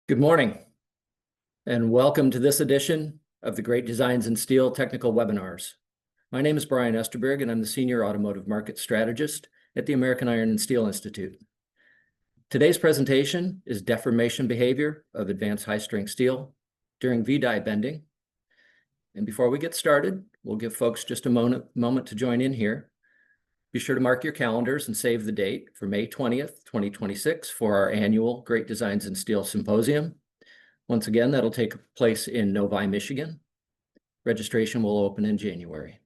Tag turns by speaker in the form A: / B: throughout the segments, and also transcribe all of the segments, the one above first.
A: Good morning, and welcome to this edition of the Great Designs in Steel Technical Webinars. My name is Brian Esterberg, and I'm the Senior Automotive Market Strategist at the American Iron and Steel Institute. Today's presentation is Deformation Behavior of Advanced High-Strength Steel during V-die bending. And before we get started, we'll give folks just a moment to join in here. Be sure to mark your calendars and save the date for May 20th, 2026 for our annual Great Designs in Steel Symposium. Once again, that'll take place in Novi, Michigan. Registration will open in January.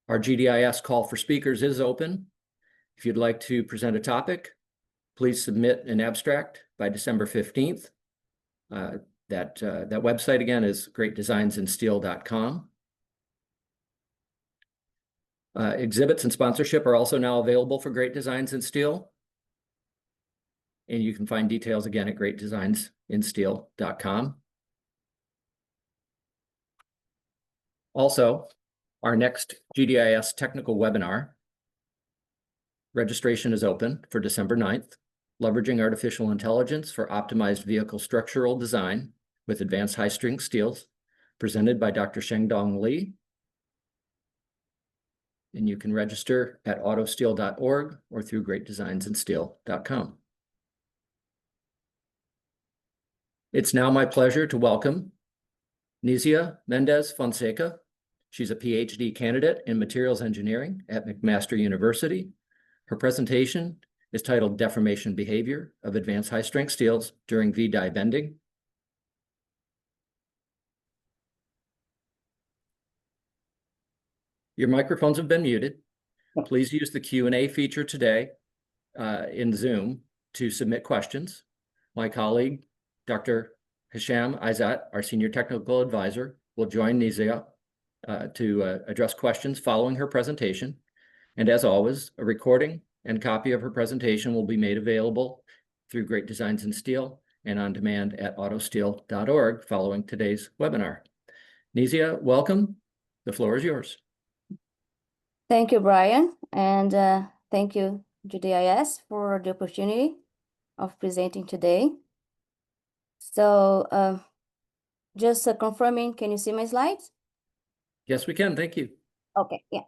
A: Our GDIS call for speakers is open. If you'd like to present a topic, please submit an abstract by December 15th. That website again is greatdesignsinsteel.com. Exhibits and sponsorship are also now available for Great Designs in Steel. And you can find details again at greatdesignsinsteel.com. Also, our next GDIS technical webinar registration is open for December 9th, leveraging artificial intelligence for optimized vehicle structural design with advanced high-strength steels, presented by Dr. Shengdong Li. And you can register at autosteel.org or through greatdesignsinsteel.com. It's now my pleasure to welcome Nizia Mendes Fonseca. She's a PhD candidate in materials engineering at McMaster University. Her presentation is titled Deformation Behavior of Advanced High-Strength Steels during V-die bending. Your microphones have been muted. Please use the Q&A feature today in Zoom to submit questions. My colleague, Dr. Hisham Aizat, our Senior Technical Advisor, will join Nizia to address questions following her presentation. And as always, a recording and copy of her presentation will be made available through Great Designs in Steel and on demand at autosteel.org following today's webinar. Nizia, welcome. The floor is yours.
B: Thank you, Brian, and thank you, GDIS, for the opportunity of presenting today. So just confirming, can you see my slides?
A: Yes, we can. Thank you.
B: Okay, yeah.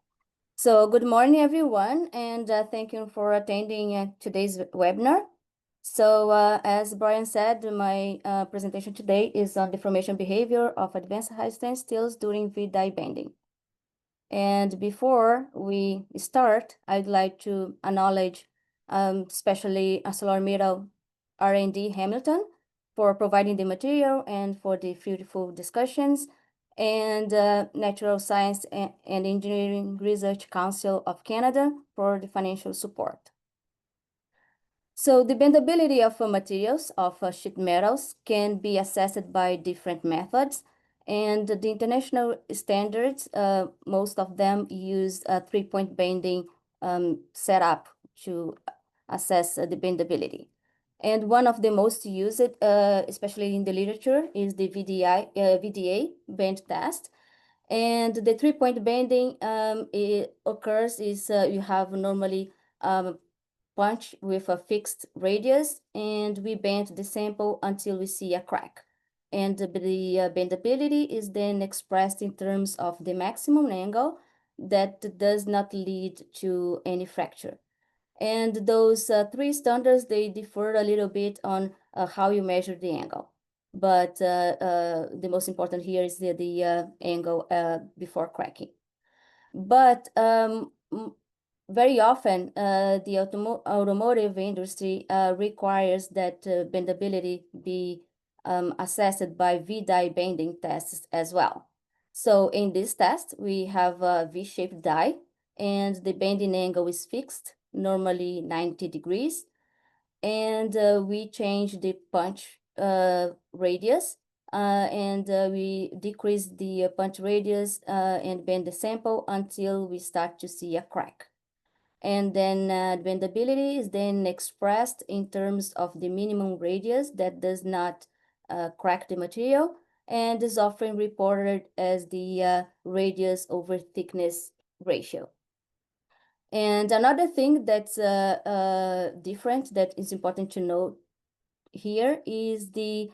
B: So good morning, everyone, and thank you for attending today's webinar. So as Brian said, my presentation today is on deformation behavior of advanced high-strength steels during V-die bending. And before we start, I'd like to acknowledge especially ArcelorMittal R&D Hamilton for providing the material and for the fruitful discussions, and Natural Science and Engineering Research Council of Canada for the financial support. So the bendability of materials of sheet metals can be assessed by different methods. And the international standards, most of them use a three-point bending setup to assess the bendability. And one of the most used, especially in the literature, is the VDA bend test. And the three-point bending it occurs is you have normally punch with a fixed radius, and we bend the sample until we see a crack. And the bendability is then expressed in terms of the maximum angle that does not lead to any fracture. And those three standards, they differ a little bit on how you measure the angle. But the most important here is the angle before cracking. But very often, the automotive industry requires that bendability be assessed by V-die bending tests as well. So in this test, we have a V-shaped die, and the bending angle is fixed, normally 90 degrees. And we change the punch radius, and we decrease the punch radius and bend the sample until we start to see a crack. And then bendability is then expressed in terms of the minimum radius that does not crack the material, and is often reported as the radius over thickness ratio. And another thing that's different that is important to note here is the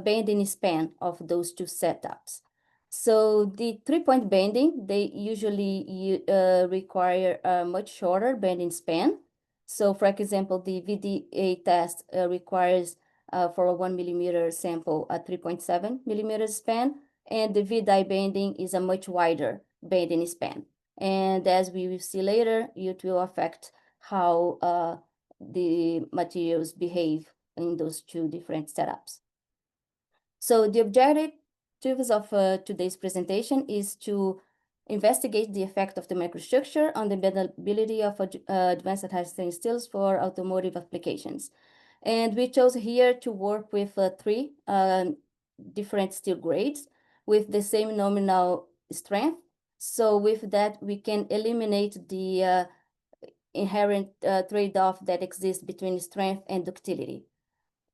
B: bending span of those two setups. So the 3-point bending, they usually require a much shorter bending span. So for example, the VDA test requires for a 1 millimeter sample a 3.7 millimeter span, and the VDI bending is a much wider bending span. And as we will see later, it will affect how the materials behave in those two different setups. So the objectives of today's presentation is to investigate the effect of the microstructure on the bendability of advanced high-strength steels for automotive applications. And we chose here to work with three different steel grades with the same nominal strength. So with that, we can eliminate the inherent trade-off that exists between strength and ductility.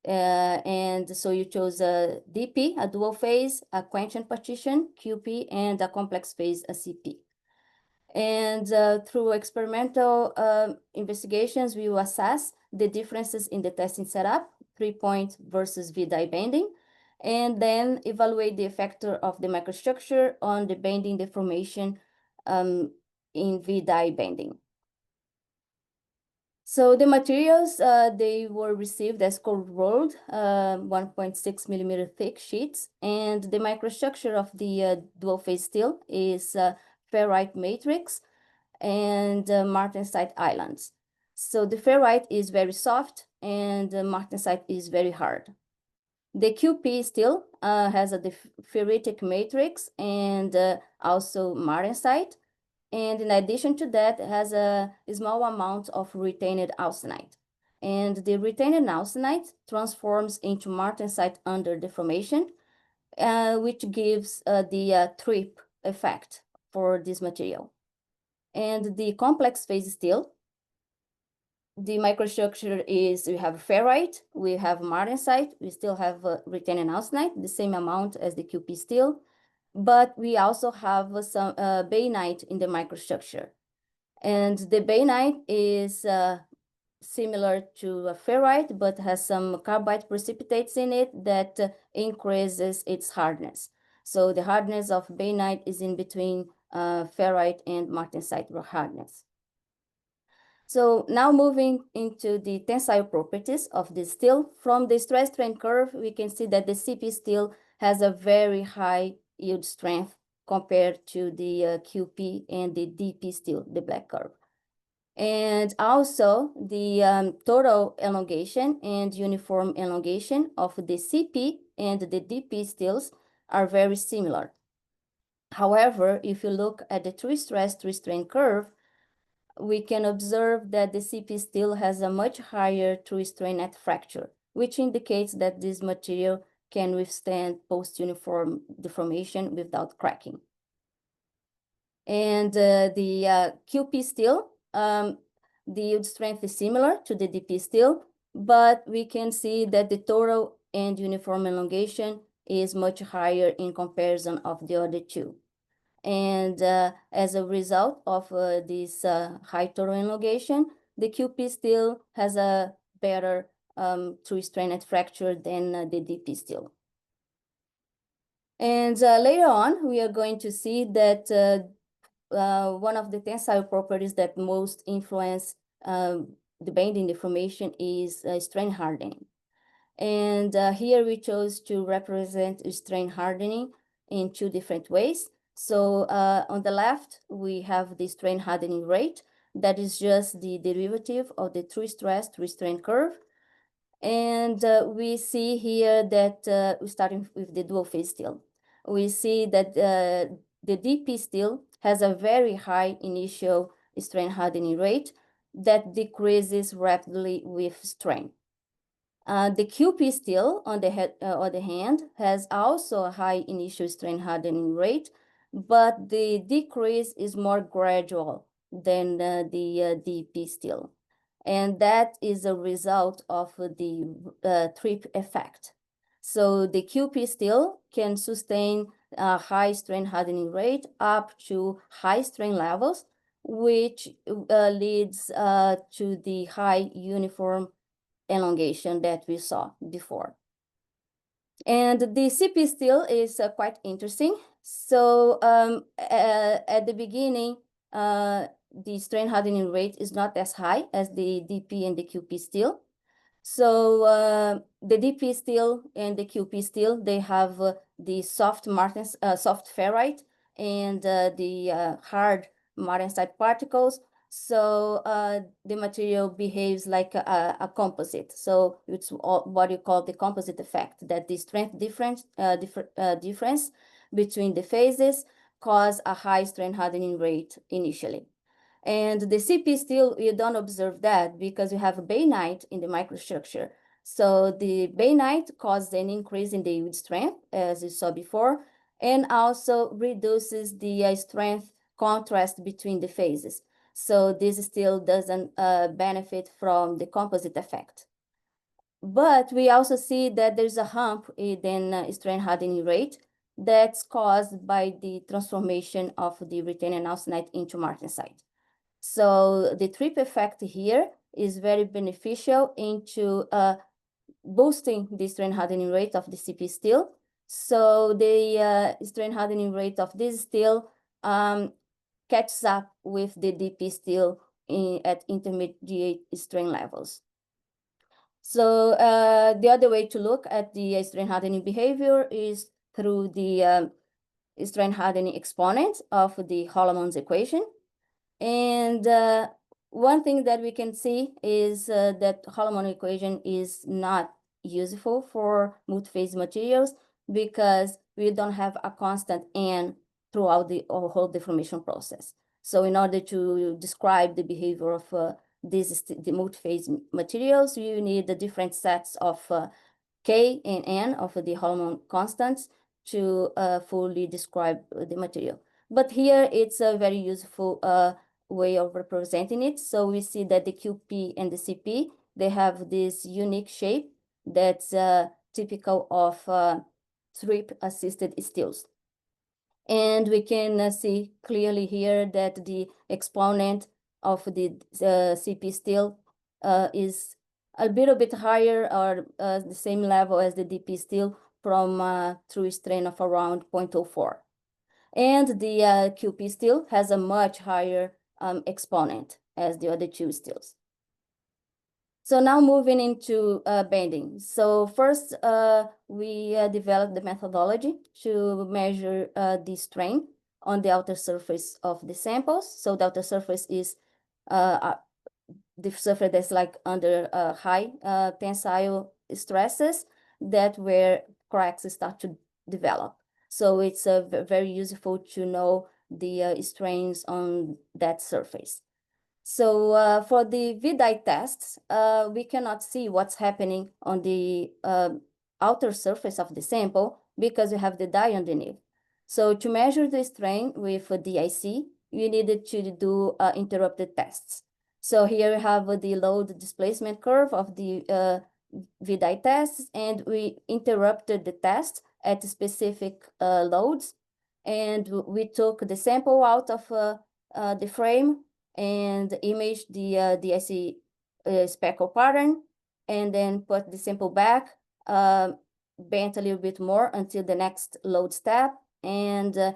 B: And so you chose a DP, a dual phase, a quench partition, QP, and a complex phase, a CP. And through experimental investigations, we will assess the differences in the testing setup, 3-point versus VDI bending, and then evaluate the effect of the microstructure on the bending deformation in VDI bending. So the materials, they were received as cold rolled 1.6 millimeter thick sheets, and the microstructure of the dual phase steel is ferrite matrix and martensite islands. So the ferrite is very soft and the martensite is very hard. The QP steel has a ferritic matrix and also martensite. And in addition to that, it has a small amount of retained austenite. And the retained austenite transforms into martensite under deformation, which gives the trip effect for this material. And the complex phase steel, the microstructure is, we have ferrite, we have martensite, we still have retained austenite, the same amount as the QP steel, but we also have some bainite in the microstructure. And the bainite is similar to a ferrite, but has some carbide precipitates in it that increases its hardness. So the hardness of bainite is in between ferrite and martensite hardness. So now moving into the tensile properties of the steel, from the stress strain curve, we can see that the CP steel has a very high yield strength compared to the QP and the DP steel, the black curve. And also the total elongation and uniform elongation of the CP and the DP steels are very similar. However, if you look at the true stress, true strain curve, we can observe that the CP steel has a much higher true strain at fracture, which indicates that this material can withstand post-uniform deformation without cracking. And the QP steel, the yield strength is similar to the DP steel, but we can see that the total and uniform elongation is much higher in comparison of the other two. And as a result of this high total elongation, the QP steel has a better true strain at fracture than the DP steel. And later on, we are going to see that one of the tensile properties that most influence the bending deformation is strain hardening. And here we chose to represent strain hardening in two different ways. So on the left, we have the strain hardening rate. That is just the derivative of the true stress, true strain curve. And we see here that starting with the dual phase steel, we see that the DP steel has a very high initial strain hardening rate that decreases rapidly with strain. The QP steel, on the other hand, has also a high initial strain hardening rate, but the decrease is more gradual than the DP steel. And that is a result of the trip effect. So the QP steel can sustain a high strain hardening rate up to high strain levels, which leads to the high uniform elongation that we saw before. And the CP still is quite interesting. So at the beginning, the strain hardening rate is not as high as the DP and the QP still. So the DP steel and the QP steel, they have the soft ferrite and the hard martensite particles. So the material behaves like a composite. So it's what you call the composite effect, that the strength difference between the phases cause a high strain hardening rate initially. And the CP steel, you don't observe that because you have bainite in the microstructure. So the bainite causes an increase in the yield strength, as you saw before, and also reduces the strength contrast between the phases. So this still doesn't benefit from the composite effect. But we also see that there's a hump in strain hardening rate that's caused by the transformation of the retained austenite into martensite. So the trip effect here is very beneficial into boosting the strain hardening rate of the CP steel. So the strain hardening rate of this steel catches up with the DP steel at intermediate strain levels. So the other way to look at the strain hardening behavior is through the strain hardening exponent of the Holloman's equation. And one thing that we can see is that Holloman equation is not useful for multi-phase materials because we don't have a constant n throughout the whole deformation process. So in order to describe the behavior of the multi-phase materials, you need the different sets of k and n of the Holloman constants to fully describe the material. But here it's a very useful way of representing it. So we see that the QP and the CP, they have this unique shape that's typical of trip-assisted steels. And we can see clearly here that the exponent of the CP steel is a little bit higher or the same level as the DP steel from true strain of around 0.04. And the QP steel has a much higher exponent as the other two steels. So now moving into bending. So first, we developed the methodology to measure the strain on the outer surface of the samples. So the outer surface is the surface that's like under high tensile stresses that where cracks start to develop. So it's very useful to know the strains on that surface. So for the VDI tests, we cannot see what's happening on the outer surface of the sample because we have the dye underneath. So to measure the strain with DIC, you needed to do interrupted tests. So here we have the load displacement curve of the VDI tests, and we interrupted the test at specific loads. And we took the sample out of the frame and image the DIC speckle pattern, and then put the sample back, bent a little bit more until the next load step, and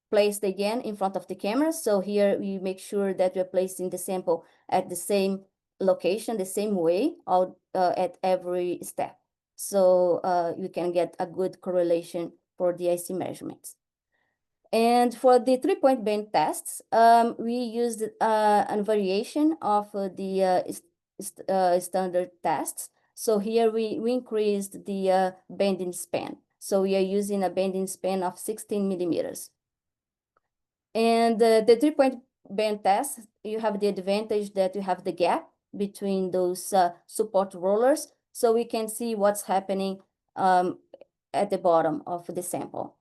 B: placed again in front of the camera. So here we make sure that we're placing the sample at the same location, the same way at every step. So you can get a good correlation for DIC measurements. And for the 3-point bend tests, we used a variation of the standard tests. So here we increased the bending span. So we are using a bending span of 16 millimeters. And the 3-point bend test, you have the advantage that you have the gap between those support rollers. So we can see what's happening at the bottom of the sample.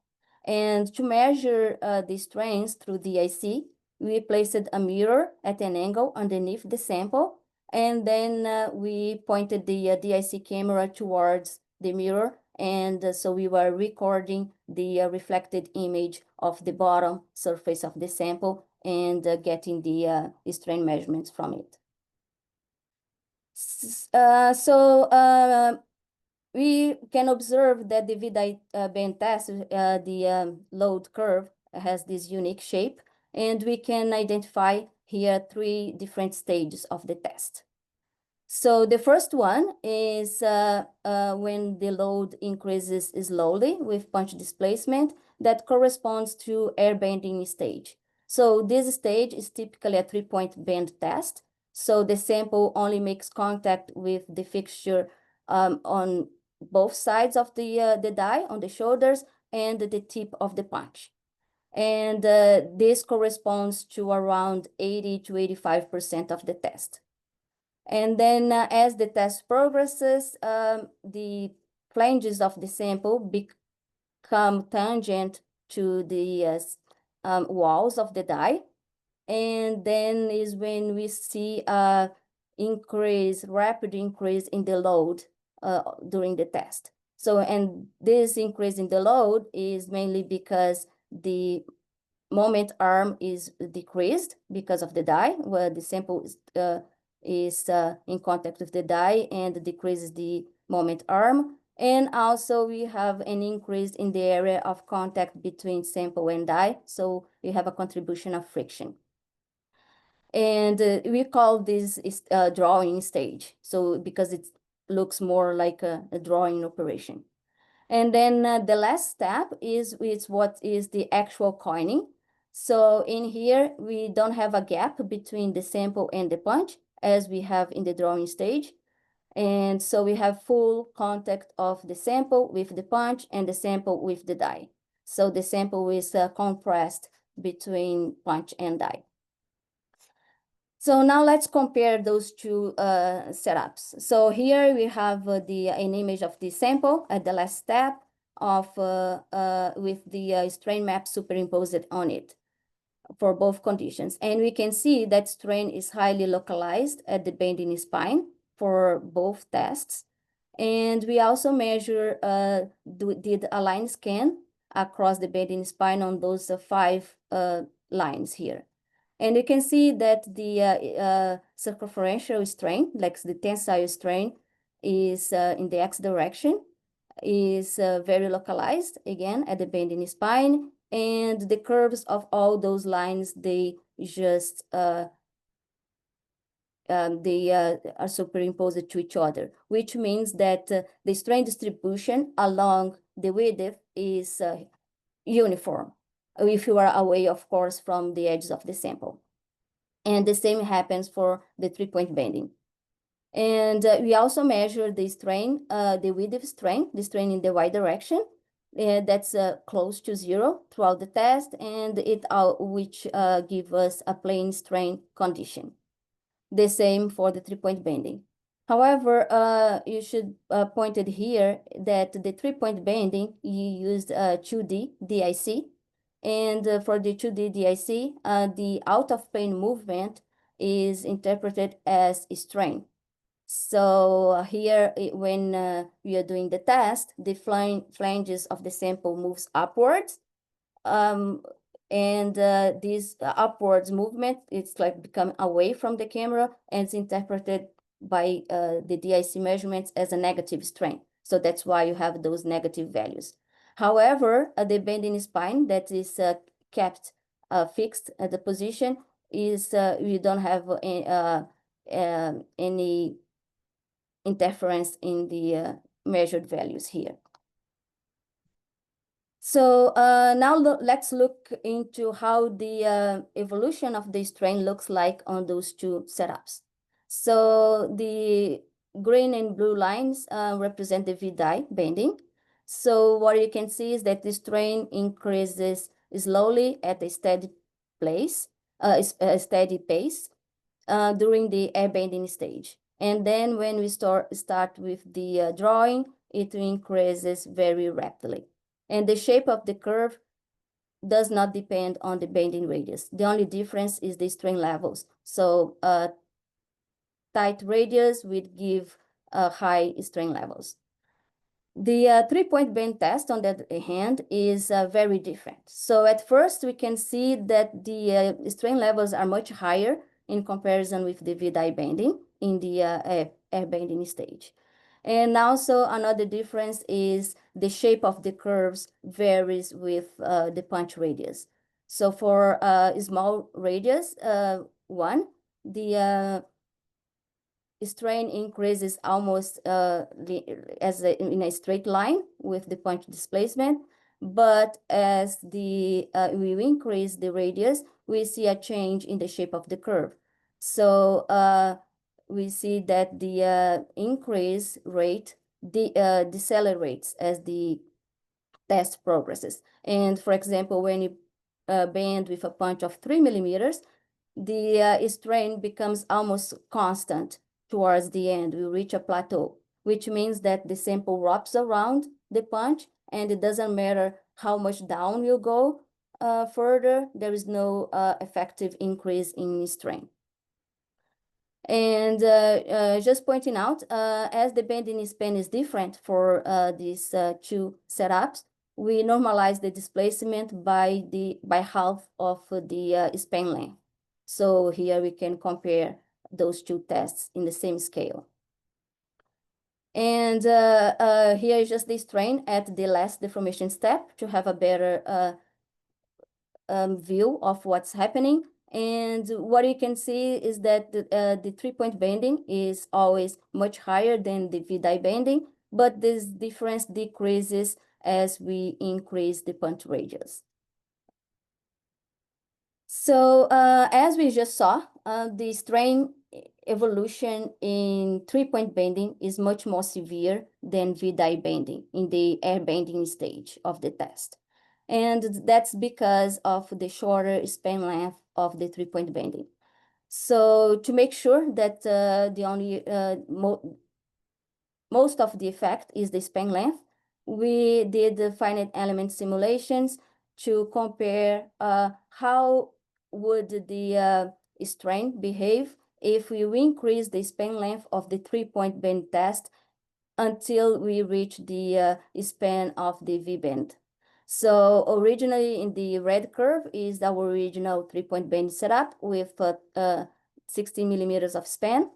B: And to measure the strains through DIC, we placed a mirror at an angle underneath the sample, and then we pointed the DIC camera towards the mirror, and so we were recording the reflected image of the bottom surface of the sample and getting the strain measurements from it. We can observe that the VDI band test, the load curve has this unique shape, and we can identify here 3 different stages of the test. So the first one is when the load increases slowly with punch displacement that corresponds to air bending stage. So this stage is typically a 3-point bend test. So the sample only makes contact with the fixture on both sides of the die, on the shoulders and the tip of the punch. And this corresponds to around 80 to 85% of the test. And then as the test progresses, the flanges of the sample become tangent to the walls of the die. And then is when we see a rapid increase in the load during the test. So, and this increase in the load is mainly because the moment arm is decreased because of the die, where the sample is in contact with the die and decreases the moment arm. And also we have an increase in the area of contact between sample and die. So we have a contribution of friction. And we call this drawing stage. So because it looks more like a drawing operation. And then the last step is what is the actual coining. So in here, we don't have a gap between the sample and the punch as we have in the drawing stage. And so we have full contact of the sample with the punch and the sample with the die. So the sample is compressed between punch and die. So now let's compare those 2 setups. So here we have an image of the sample at the last step of with the strain map superimposed on it for both conditions. And we can see that strain is highly localized at the bending spine for both tests. And we also measure, did a line scan across the bending spine on those 5 lines here. And you can see that the circumferential strain, like the tensile strain, is in the x direction, is very localized, again, at the bending spine. And the curves of all those lines, they just are superimposed to each other, which means that the strain distribution along the width is uniform, if you are away, of course, from the edges of the sample. And the same happens for the 3-point bending. And we also measure the strain, the width strain, the strain in the y direction, that's close to 0 throughout the test, and which give us a plane strain condition. The same for the 3-point bending. However, you should point it here that the 3-point bending, you used 2D DIC. And for the 2D DIC, the out-of-plane movement is interpreted as strain. So here, when we are doing the test, the flanges of the sample moves upwards. And this upwards movement, it's like become away from the camera, and it's interpreted by the DIC measurements as a negative strain. So that's why you have those negative values. However, the bending spine that is kept fixed at the position is we don't have any interference in the measured values here. So now let's look into how the evolution of the strain looks like on those 2 setups. So the green and blue lines represent the VDI bending. So what you can see is that the strain increases slowly at a steady pace during the air bending stage. And then when we start with the drawing, it increases very rapidly. And the shape of the curve does not depend on the bending radius. The only difference is the strain levels. So tight radius would give high strain levels. The 3-point bend test, on the other hand, is very different. So at first, we can see that the strain levels are much higher in comparison with the VDI bending. in the air bending stage. And also another difference is the shape of the curves varies with the punch radius. So for small radius, 1, the strain increases almost in a straight line with the punch displacement. But as we increase the radius, we see a change in the shape of the curve. So we see that the increase rate decelerates as the test progresses. And for example, when you bend with a punch of 3 millimeters, the strain becomes almost constant towards the end. We reach a plateau, which means that the sample wraps around the punch, and it doesn't matter how much down you go further, there is no effective increase in strain. And just pointing out, as the bending span is different for these two setups, we normalize the displacement by half of the span length. So here we can compare those two tests in the same scale. And here is just the strain at the last deformation step to have a better view of what's happening. And what you can see is that the 3-point bending is always much higher than the V-die bending, but this difference decreases as we increase the punch radius. So as we just saw, the strain evolution in 3-point bending is much more severe than V-die bending in the air bending stage of the test. And that's because of the shorter span length of the 3-point bending. So to make sure that the only most of the effect is the span length, we did the finite element simulations to compare how would the strain behave if we increase the span length of the 3-point bend test until we reach the span of the V-bend. So originally in the red curve is our original 3-point bend setup with 16 millimeters of span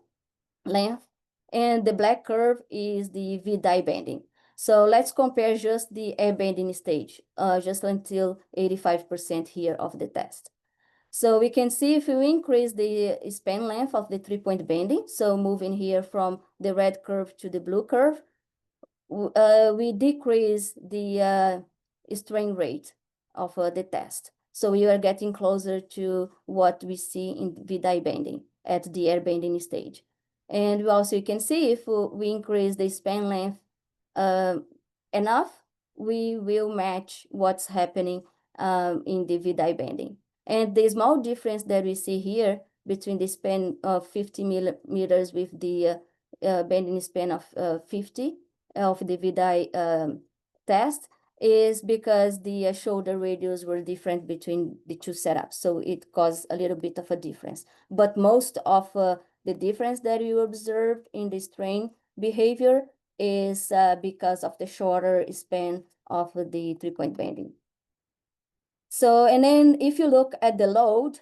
B: length, and the black curve is the V-die bending. So let's compare just the air bending stage, just until 85% here of the test. So we can see if we increase the span length of the 3-point bending, so moving here from the red curve to the blue curve, we decrease the strain rate of the test. So we are getting closer to what we see in V-die bending at the air bending stage. And we also can see if we increase the span length enough, we will match what's happening in the V-die bending. And the small difference that we see here between the span of 50 millimeters with the bending span of 50 of the V-die test is because the shoulder radius were different between the two setups. So it caused a little bit of a difference. But most of the difference that you observed in the strain behavior is because of the shorter span of the 3-point bending. So, and then if you look at the load,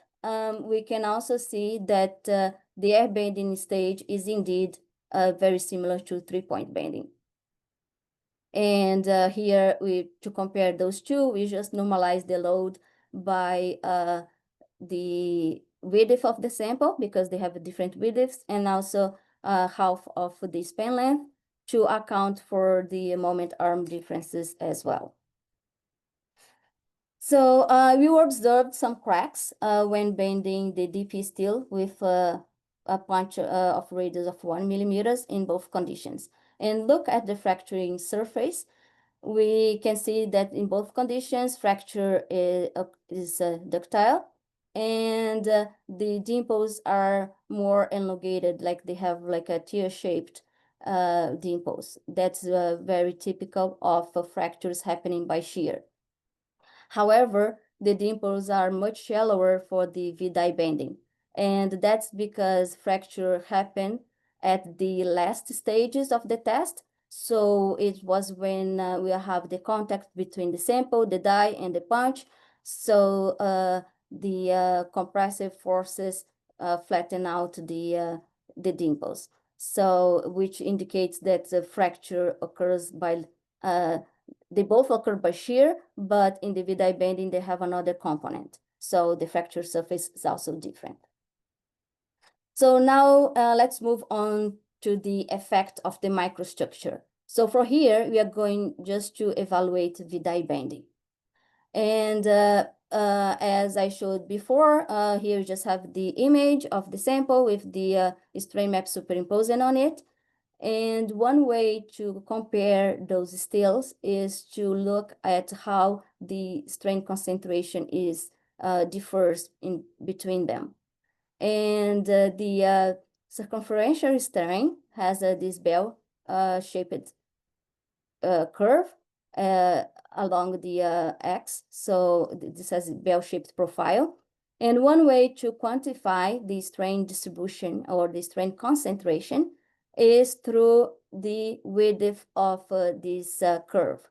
B: we can also see that the air bending stage is indeed very similar to 3-point bending. And here, to compare those two, we just normalize the load by the width of the sample, because they have different widths, and also half of the span length to account for the moment arm differences as well. So we observed some cracks when bending the DP steel with a punch of radius of 1 millimeters in both conditions. And look at the fracturing surface. We can see that in both conditions, fracture is ductile, and the dimples are more elongated, like they have like a tear-shaped dimples. That's very typical of fractures happening by shear. However, the dimples are much shallower for the V-die bending, and that's because fracture happened at the last stages of the test. So it was when we have the contact between the sample, the die, and the punch. So the compressive forces flatten out the the dimples. So, which indicates that the fracture occurs by, they both occur by shear, but in the VDI bending, they have another component. So the fracture surface is also different. So now let's move on to the effect of the microstructure. So for here, we are going just to evaluate VDI bending. And as I showed before, here you just have the image of the sample with the strain map superimposing on it. And one way to compare those stills is to look at how the strain concentration is differs in between them. And the circumferential strain has this bell-shaped curve along the X. So this has a bell-shaped profile. And one way to quantify the strain distribution or the strain concentration is through the width of this curve.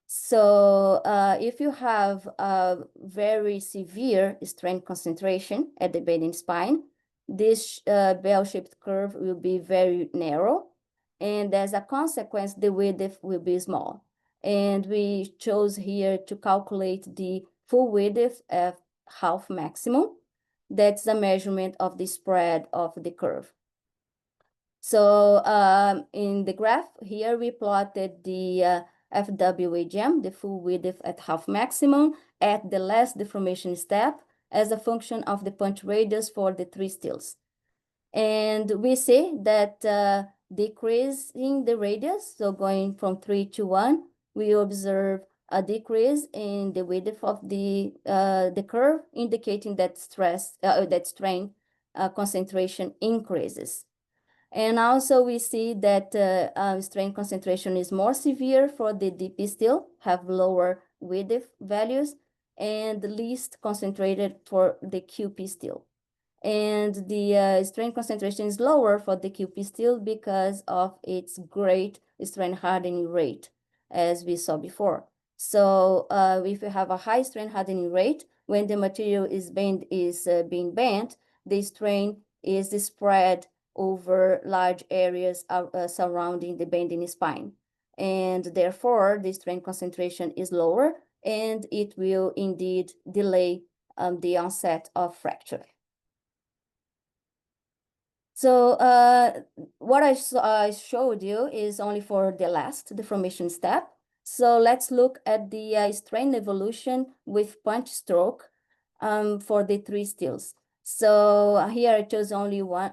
B: So if you have a very severe strain concentration at the bending spine, this bell-shaped curve will be very narrow. And as a consequence, the width will be small. And we chose here to calculate the full width at half maximum. That's the measurement of the spread of the curve. So in the graph here, we plotted the FWA the full width at half maximum, at the last deformation step as a function of the punch radius for the 3 stills. And we see that decreasing the radius, so going from 3 to 1, we observe a decrease in the width of the curve, indicating that strain concentration increases. And also we see that strain concentration is more severe for the DP still, have lower width values, and least concentrated for the QP still. And the strain concentration is lower for the QP still because of its great strain hardening rate, as we saw before. So if you have a high strain hardening rate, when the material is being bent, the strain is spread over large areas surrounding the bending spine. And therefore, the strain concentration is lower, and it will indeed delay the onset of fracture. So what I showed you is only for the last deformation step. So let's look at the strain evolution with punch stroke for the 3 stills. So here I chose only one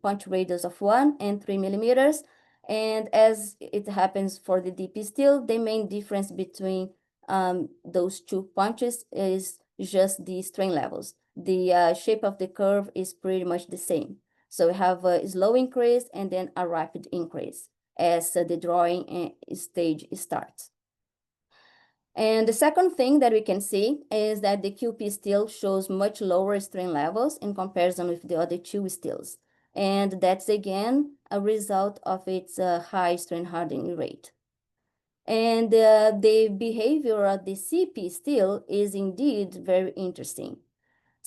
B: punch radius of 1 and 3 millimeters. And as it happens for the DP still, the main difference between those 2 punches is just the strain levels. The shape of the curve is pretty much the same. So we have a slow increase and then a rapid increase as the drawing stage starts. And the second thing that we can see is that the QP still shows much lower strain levels in comparison with the other 2 stills. And that's again a result of its high strain hardening rate. And the behavior of the CP still is indeed very interesting.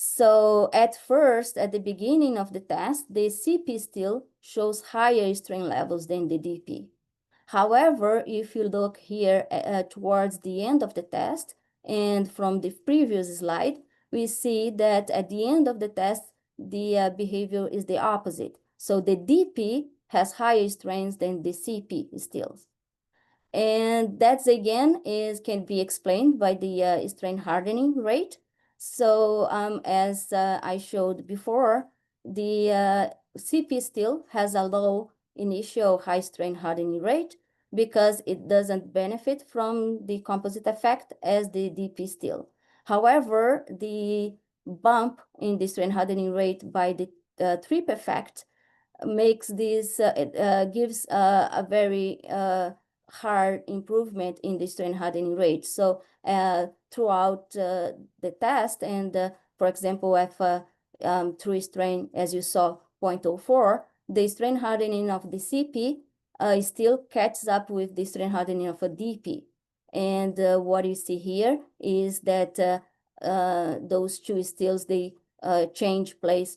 B: So at first, at the beginning of the test, the CP still shows higher strain levels than the DP. However, if you look here towards the end of the test, and from the previous slide, we see that at the end of the test, the behavior is the opposite. So the DP has higher strains than the CP stills. And that's again can be explained by the strain hardening rate. So as I showed before, the CP still has a low initial high strain hardening rate because it doesn't benefit from the composite effect as the DP still. However, the bump in the strain hardening rate by the trip effect makes this, gives a very hard improvement in the strain hardening rate. So throughout the test, and for example, if through strain, as you saw, 0.04, the strain hardening of the CP still catches up with the strain hardening of a DP. And what you see here is that those 2 stills, they change place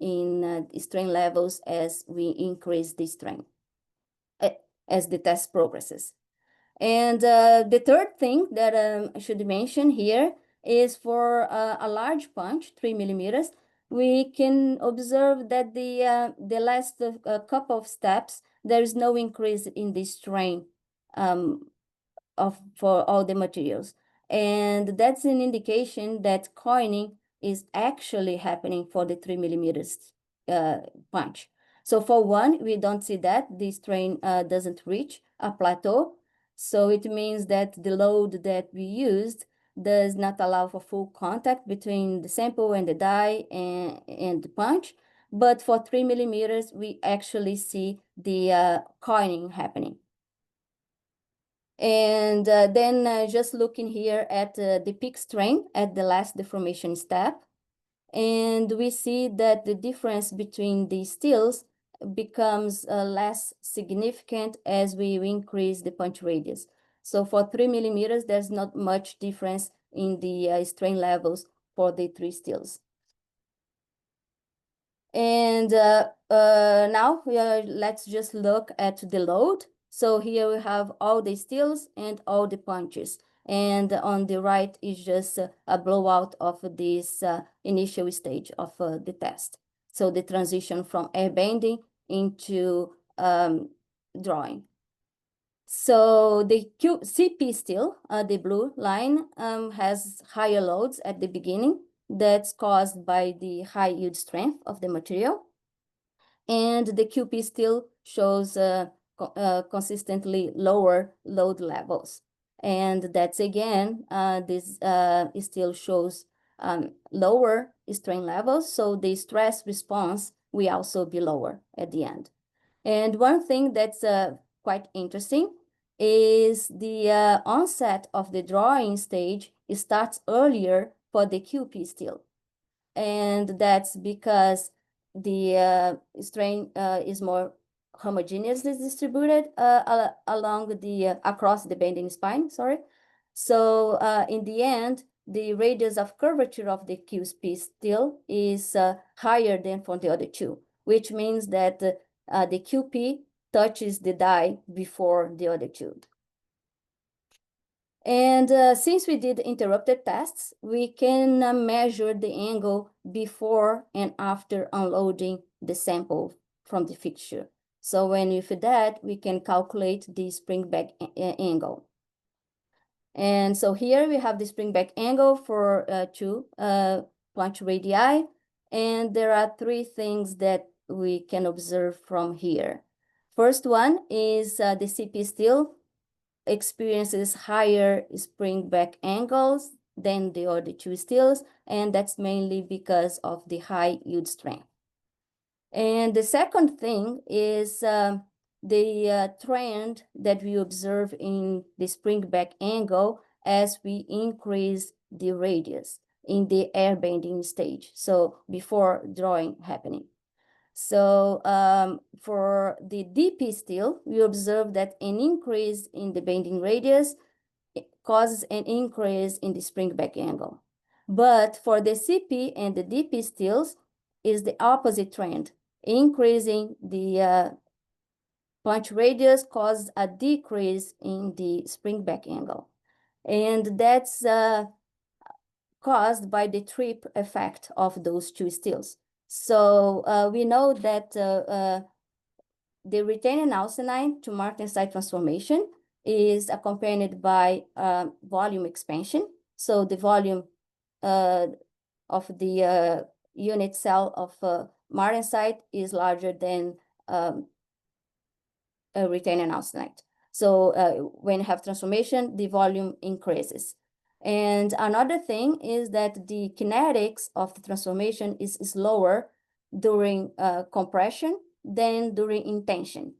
B: in strain levels as we increase the strain, as the test progresses. And the third thing that I should mention here is for a large punch, 3 millimeters, we can observe that the last couple of steps, there is no increase in the strain for all the materials. And that's an indication that coining is actually happening for the 3 millimeters punch. So for one, we don't see that the strain doesn't reach a plateau. So it means that the load that we used does not allow for full contact between the sample and the die and the punch. But for 3 millimeters, we actually see the coining happening. And then just looking here at the peak strain at the last deformation step. And we see that the difference between the steels becomes less significant as we increase the punch radius. So for 3 millimeters, there's not much difference in the strain levels for the 3 steels. And now let's just look at the load. So here we have all the steels and all the punches. And on the right is just a blowout of this initial stage of the test. So the transition from air bending into drawing. So the CP steel, the blue line, has higher loads at the beginning. That's caused by the high yield strength of the material. And the QP steel shows consistently lower load levels. And that's again, this still shows lower strain levels. So the stress response will also be lower at the end. And one thing that's quite interesting is the onset of the drawing stage starts earlier for the QP steel. And that's because the strain is more homogeneously distributed along the across the bending spine, sorry. So in the end, the radius of curvature of the QP steel is higher than for the other two, which means that the QP touches the die before the other two. And since we did interrupted tests, we can measure the angle before and after unloading the sample from the fixture. So when with that, we can calculate the spring back angle. And so here we have the spring back angle for two punch radii. And there are 3 things that we can observe from here. First one is the CP steel experiences higher spring back angles than the other 2 steels, and that's mainly because of the high yield strength. And the second thing is the trend that we observe in the spring back angle as we increase the radius in the air bending stage, so before drawing happening. So for the DP steel, we observe that an increase in the bending radius causes an increase in the spring back angle. But for the CP and the DP steels is the opposite trend. Increasing the punch radius causes a decrease in the spring back angle. And that's caused by the trip effect of those 2 steels. So we know that the retained austenite to martensite transformation is accompanied by volume expansion. So the volume of the unit cell of martensite is larger than a retained austenite. So when you have transformation, the volume increases. And another thing is that the kinetics of the transformation is slower during compression than during intention.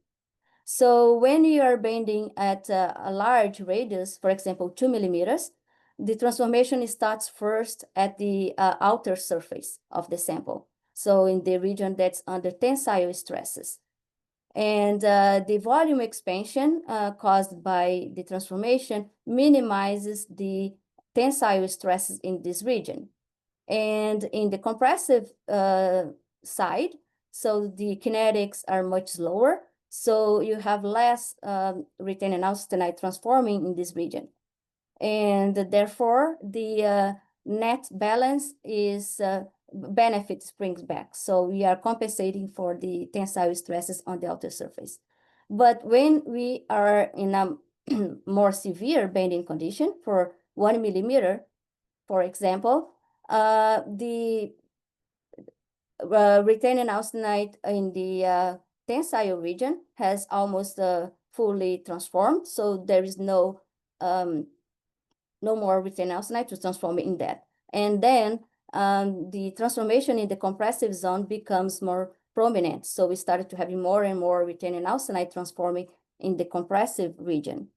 B: So when you are bending at a large radius, for example, 2 millimeters, the transformation starts first at the outer surface of the sample. So in the region that's under tensile stresses. And the volume expansion caused by the transformation minimizes the tensile stresses in this region. And in the compressive side, so the kinetics are much slower. So you have less retaining austenite transforming in this region. And therefore, the net balance is benefit springs back. So we are compensating for the tensile stresses on the outer surface. But when we are in a more severe bending condition for 1 millimeter, for example, the retaining austenite in the tensile region has almost fully transformed. So there is no more retaining austenite to transform in that. And then the transformation in the compressive zone becomes more prominent. So we started to have more and more retaining austenite transforming in the compressive region.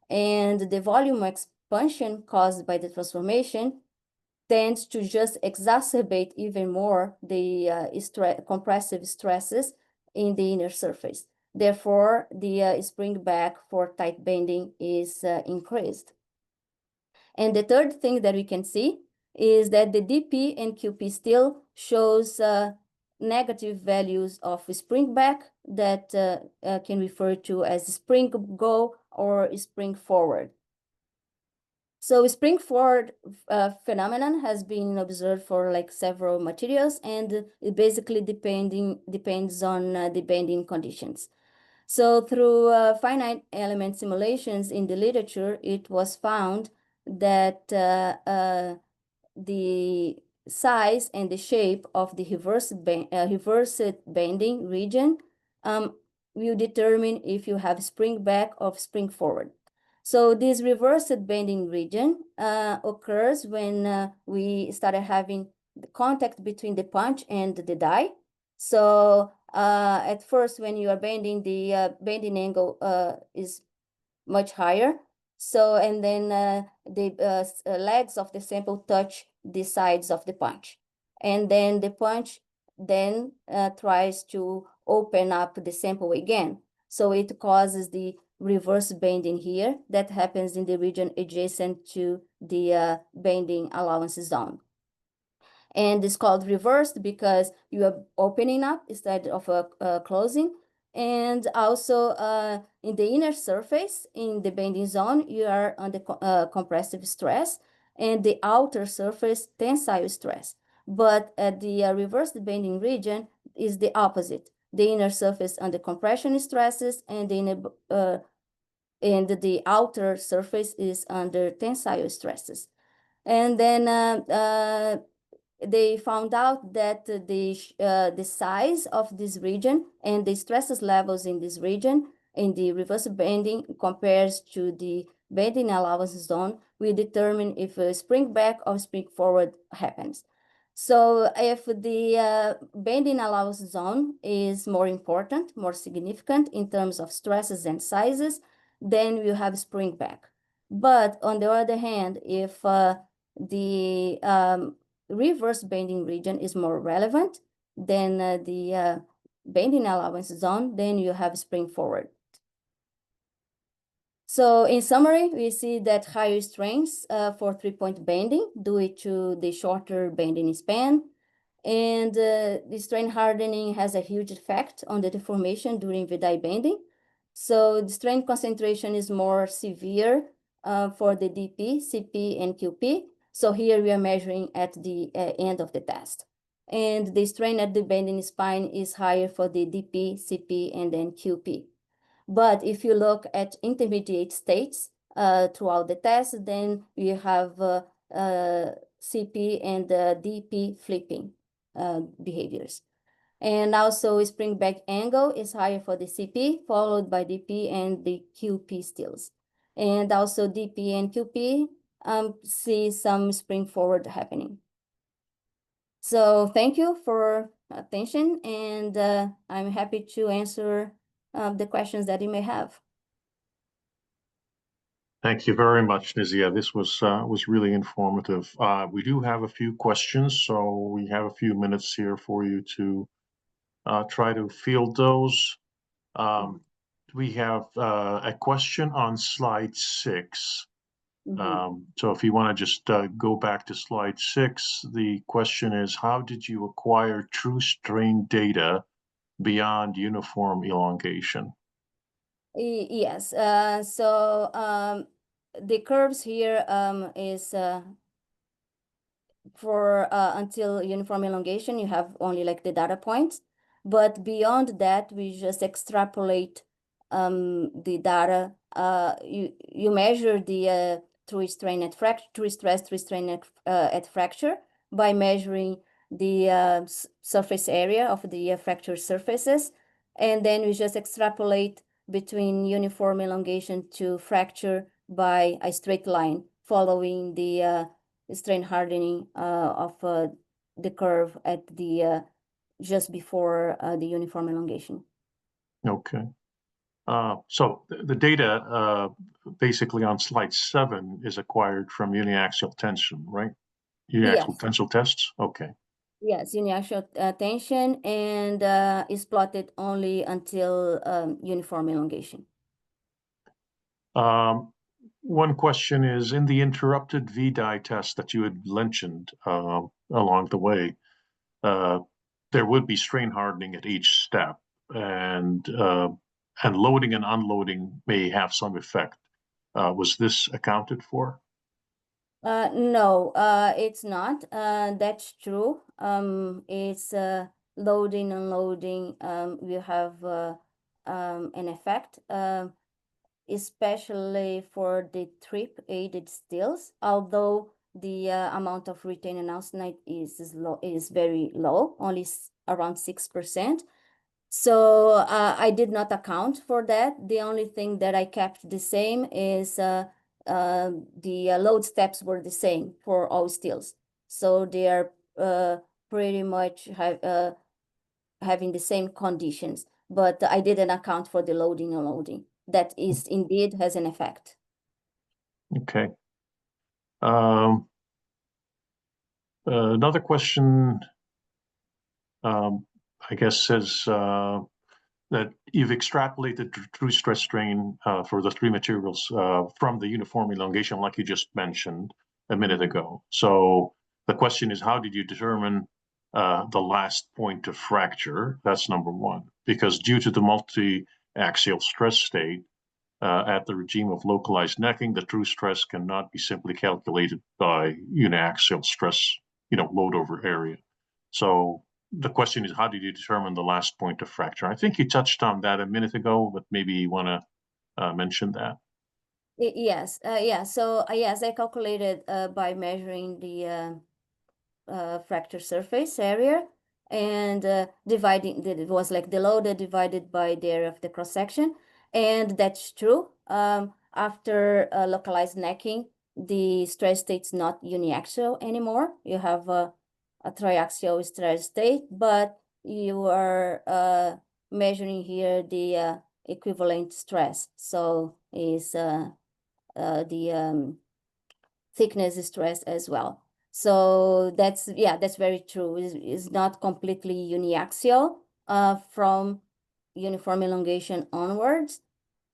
B: And the volume expansion caused by the transformation tends to just exacerbate even more the compressive stresses in the inner surface. Therefore, the spring back for tight bending is increased. And the third thing that we can see is that the DP and QP still shows negative values of spring back that can refer to as spring go or spring forward. So spring forward phenomenon has been observed for like several materials, and it basically depends on the bending conditions. So through finite element simulations in the literature, it was found that the size and the shape of the reversed bending region will determine if you have spring back or spring forward. So this reversed bending region occurs when we started having the contact between the punch and the die. So at first, when you are bending, the bending angle is much higher. So, and then the legs of the sample touch the sides of the punch. And then the punch then tries to open up the sample again. So it causes the reverse bending here that happens in the region adjacent to the bending allowance zone. And it's called reversed because you are opening up instead of closing. And also in the inner surface, in the bending zone, you are under compressive stress, and the outer surface, tensile stress. But at the reversed bending region is the opposite. The inner surface under compression stresses, and the outer surface is under tensile stresses. And then they found out that the size of this region and the stresses levels in this region in the reverse bending compares to the bending allowance zone will determine if a spring back or spring forward happens. So if the bending allowance zone is more important, more significant in terms of stresses and sizes, then we have spring back. But on the other hand, if the reverse bending region is more relevant than the bending allowance zone, then you have spring forward. So in summary, we see that higher strengths for three-point bending due to the shorter bending span, and the strain hardening has a huge effect on the deformation during die bending. So the strain concentration is more severe for the DP, CP, and QP. So here we are measuring at the end of the test. And the strain at the bending spine is higher for the DP, CP, and then QP. But if you look at intermediate states throughout the test, then we have CP and DP flipping behaviors. And also spring back angle is higher for the CP, followed by DP and the QP stills. And also DP and QP see some spring forward happening. So thank you for attention, and I'm happy to answer the questions that you may have.
C: Thank you very much, Nizia. This was really informative. We do have a few questions, so we have a few minutes here for you to try to field those. We have a question on slide 6. So if you want to just go back to slide 6, the question is, how did you acquire true strain data beyond uniform elongation?
B: Yes, the curves here is for until uniform elongation, you have only like the data points. But beyond that, we just extrapolate the data. You measure the true strain at fracture, true stress, true strain at fracture by measuring the surface area of the fracture surfaces, and then we just extrapolate between uniform elongation to fracture by a straight line following the strain hardening of the curve at the just before the uniform elongation.
C: Okay. So the data basically on slide 7 is acquired from uniaxial tension, right? Uniaxial
B: Yes.
C: tensile tests? Okay.
B: Yes, uniaxial tension, and is plotted only until uniform elongation.
C: One question is, in the interrupted VDI test that you had mentioned along the way, there would be strain hardening at each step, and loading and unloading may have some effect. Was this accounted for?
B: No, it's not. That's true. It's loading, unloading. We have an effect. Especially for the trip-aided stills, although the amount of retained austenite is very low, only around 6%. So I did not account for that. The only thing that I kept the same is the load steps were the same for all stills. So they are pretty much having the same conditions, but I didn't account for the loading and unloading. That is indeed has an effect.
C: Okay. Another question, I guess, says that you've extrapolated true stress strain for the 3 materials from the uniform elongation, like you just mentioned a minute ago. So the question is, how did you determine the last point of fracture? That's number 1, because due to the multi-axial stress state, at the regime of localized necking, the true stress cannot be simply calculated by uniaxial stress, load over area. So the question is, how did you determine the last point of fracture? I think you touched on that a minute ago, but maybe you want to mention that.
B: Yes, yeah. So yes, I calculated by measuring the fracture surface area and dividing it was like the load divided by the area of the cross section, and that's true. After localized necking, the stress state's not uniaxial anymore. You have a triaxial stress state, but you are measuring here the equivalent stress. So is the thickness stress as well. So that's very true. It's not completely uniaxial from uniform elongation onwards,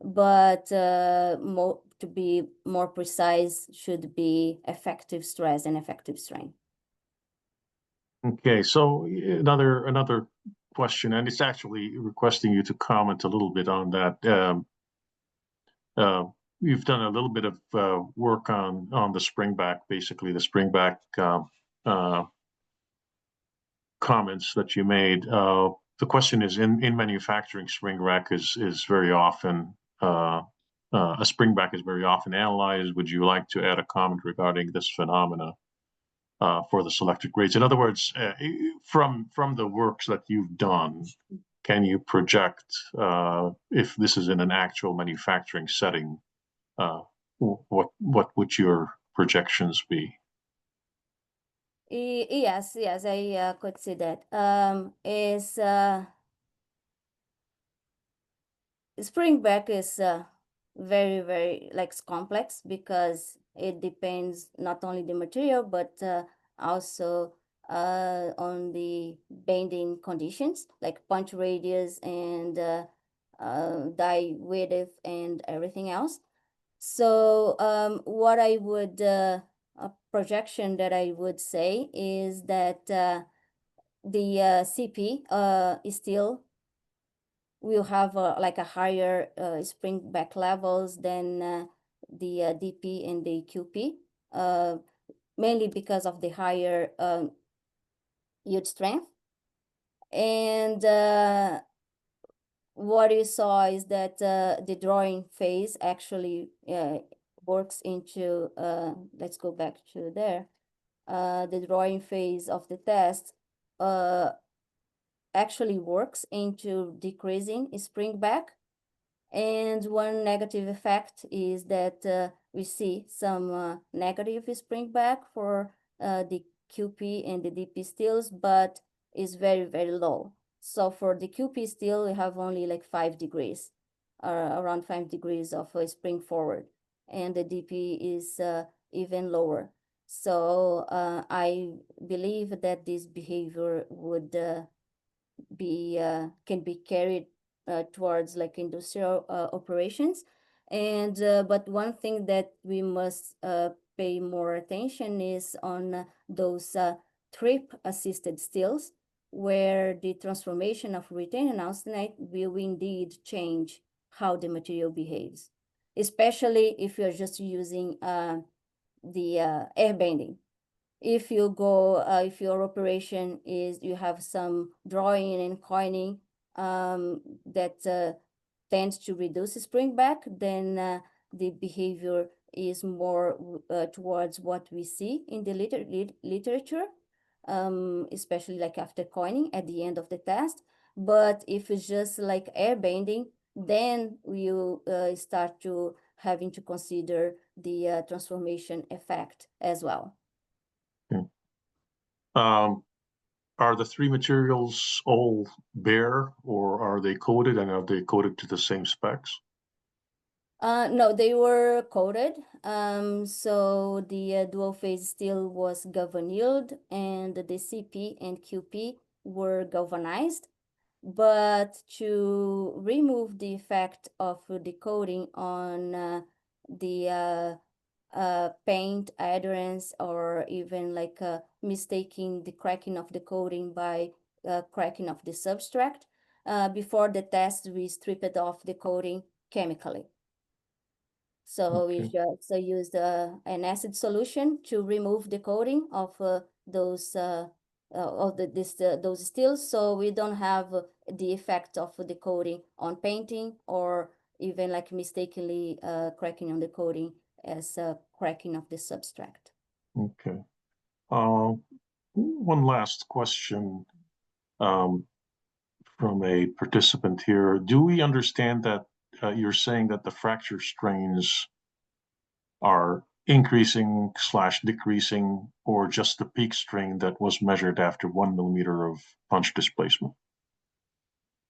B: but to be more precise, should be effective stress and effective strain.
C: Okay, so another question, and it's actually requesting you to comment a little bit on that. You've done a little bit of work on the springback, basically the springback comments that you made. The question is, in manufacturing, springback is very often a springback is very often analyzed. Would you like to add a comment regarding this phenomena for the selected grades? In other words, from the works that you've done, can you project if this is in an actual manufacturing setting? What would your projections be?
B: Yes, I could see that. Springback is very, very like complex because it depends not only the material but also on the bending conditions like punch radius and die width and everything else. So what I would, a projection that I would say is that the CP still will have like a higher spring back levels than the DP and the QP, mainly because of the higher yield strength. And what you saw is that the drawing phase actually works into, let's go back to there, the drawing phase of the test actually works into decreasing spring back. And one negative effect is that we see some negative spring back for the QP and the DP steels, but is very, very low. So for the QP steel, we have only like 5 degrees, around 5 degrees of spring forward. And the DP is even lower. So I believe that this behavior would can be carried towards like industrial operations. And but one thing that we must pay more attention is on those trip assisted steels, where the transformation of retained and austenite will indeed change how the material behaves, especially if you're just using the air bending. If you go, if your operation is, you have some drawing and coining that tends to reduce spring back, then the behavior is more towards what we see in the literature, especially like after coining at the end of the test. But if it's just like air bending, then we'll start to having to consider the transformation effect as well.
C: Are the 3 materials all bare, or are they coated, and are they coated to the same specs?
B: No, they were coated. So the dual phase steel was galvanized, and the CP and QP were galvanized. But to remove the effect of the coating on the paint adherence, or even like mistaking the cracking of the coating by cracking of the substrate, before the test, we stripped off the coating chemically. So we just used an acid solution to remove the coating of those those steels, so we don't have the effect of the coating on painting, or even like mistakenly cracking on the coating as cracking of the substrate.
C: Okay. One last question from a participant here. Do we understand that you're saying that the fracture strains are increasing / decreasing, or just the peak strain that was measured after 1 millimeter of punch displacement?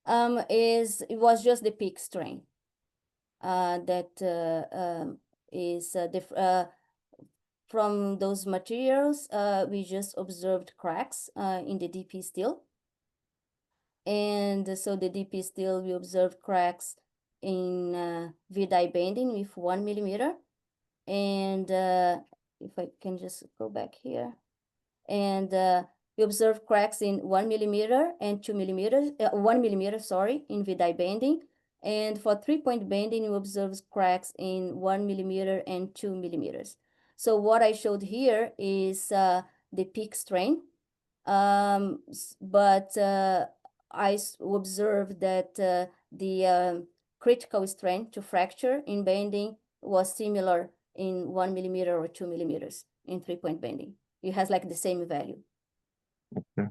B: It was just the peak strain that is from those materials. We just observed cracks in the DP steel. And so the DP steel, we observed cracks in V-die bending with 1 millimeter. And if I can just go back here. And we observed cracks in 1 millimeter and 2 millimeters, 1 millimeter, sorry, in V-die bending. And for 3-point bending, we observed cracks in 1 millimeter and 2 millimeters. So what I showed here is the peak strain. But I observed that the critical strength to fracture in bending was similar in 1 millimeter or 2 millimeters in 3-point bending. It has like the same value.
C: Okay.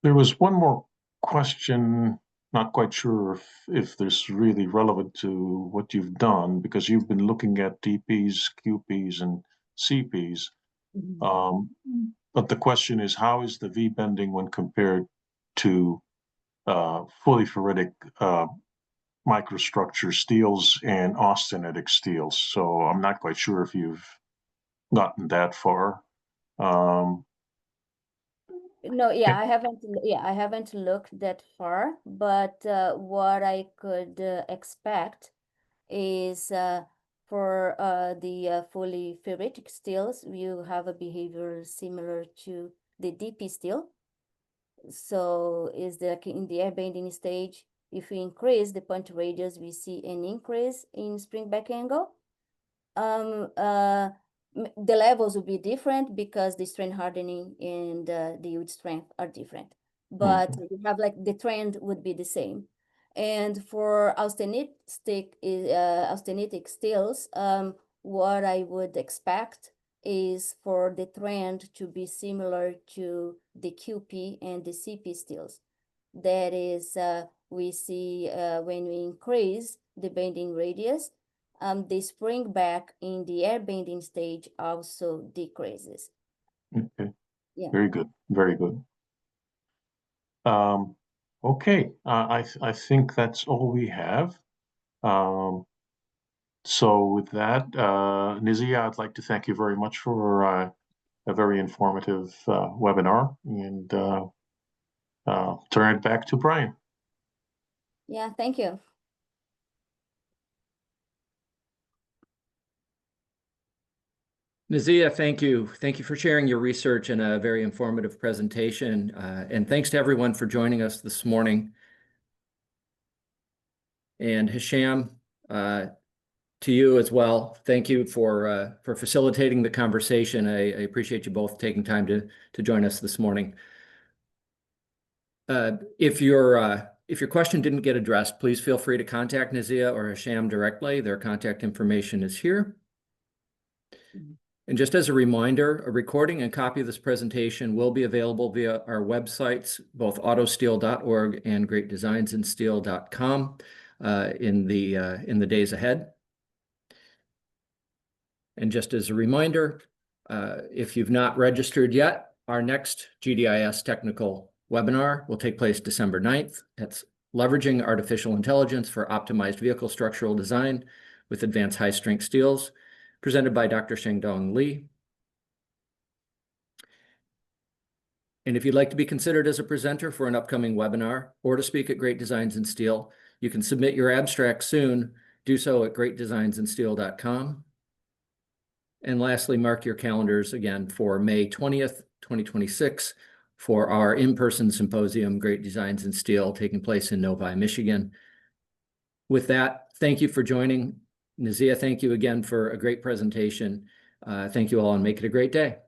C: There was one more question, not quite sure if this is really relevant to what you've done, because you've been looking at DPs, QPs, and CPs. But the question is, how is the V bending when compared to fully ferritic microstructure steels and austenitic steels? So I'm not quite sure if you've gotten that far.
B: No, yeah, I haven't looked that far, but what I could expect is for the fully ferritic steels, you have a behavior similar to the DP steel. So is that in the air bending stage, if we increase the punch radius, we see an increase in spring back angle. The levels will be different because the strain hardening and the yield strength are different. But we have like the trend would be the same. And for austenitic steels, what I would expect is for the trend to be similar to the QP and the CP steels. That is, we see when we increase the bending radius, the spring back in the air bending stage also decreases.
C: Okay.
B: Yeah.
C: Very good. Very good. Okay. I think that's all we have. So with that, Nizia, I'd like to thank you very much for a very informative webinar, and turn it back to Brian.
B: Yeah, thank you.
A: Nizia, thank you. Thank you for sharing your research and a very informative presentation. And thanks to everyone for joining us this morning. And Hisham, to you as well. Thank you for facilitating the conversation. I appreciate you both taking time to join us this morning. If your question didn't get addressed, please feel free to contact Nizia or Hisham directly. Their contact information is here. And just as a reminder, a recording and copy of this presentation will be available via our websites, both autosteel.org and greatdesignsinsteel.com in the days ahead. And just as a reminder, if you've not registered yet, our next GDIS technical webinar will take place December 9th. It's Leveraging Artificial Intelligence for Optimized Vehicle Structural Design with Advanced High-Strength Steels, presented by Dr. Shengdong Li. And if you'd like to be considered as a presenter for an upcoming webinar or to speak at Great Designs in Steel, you can submit your abstract soon. Do so at greatdesignsinsteel.com. And lastly, mark your calendars again for May 20th, 2026 for our in-person symposium, Great Designs in Steel, taking place in Novi, Michigan. With that, thank you for joining. Nizia, thank you again for a great presentation. Thank you all and make it a great day.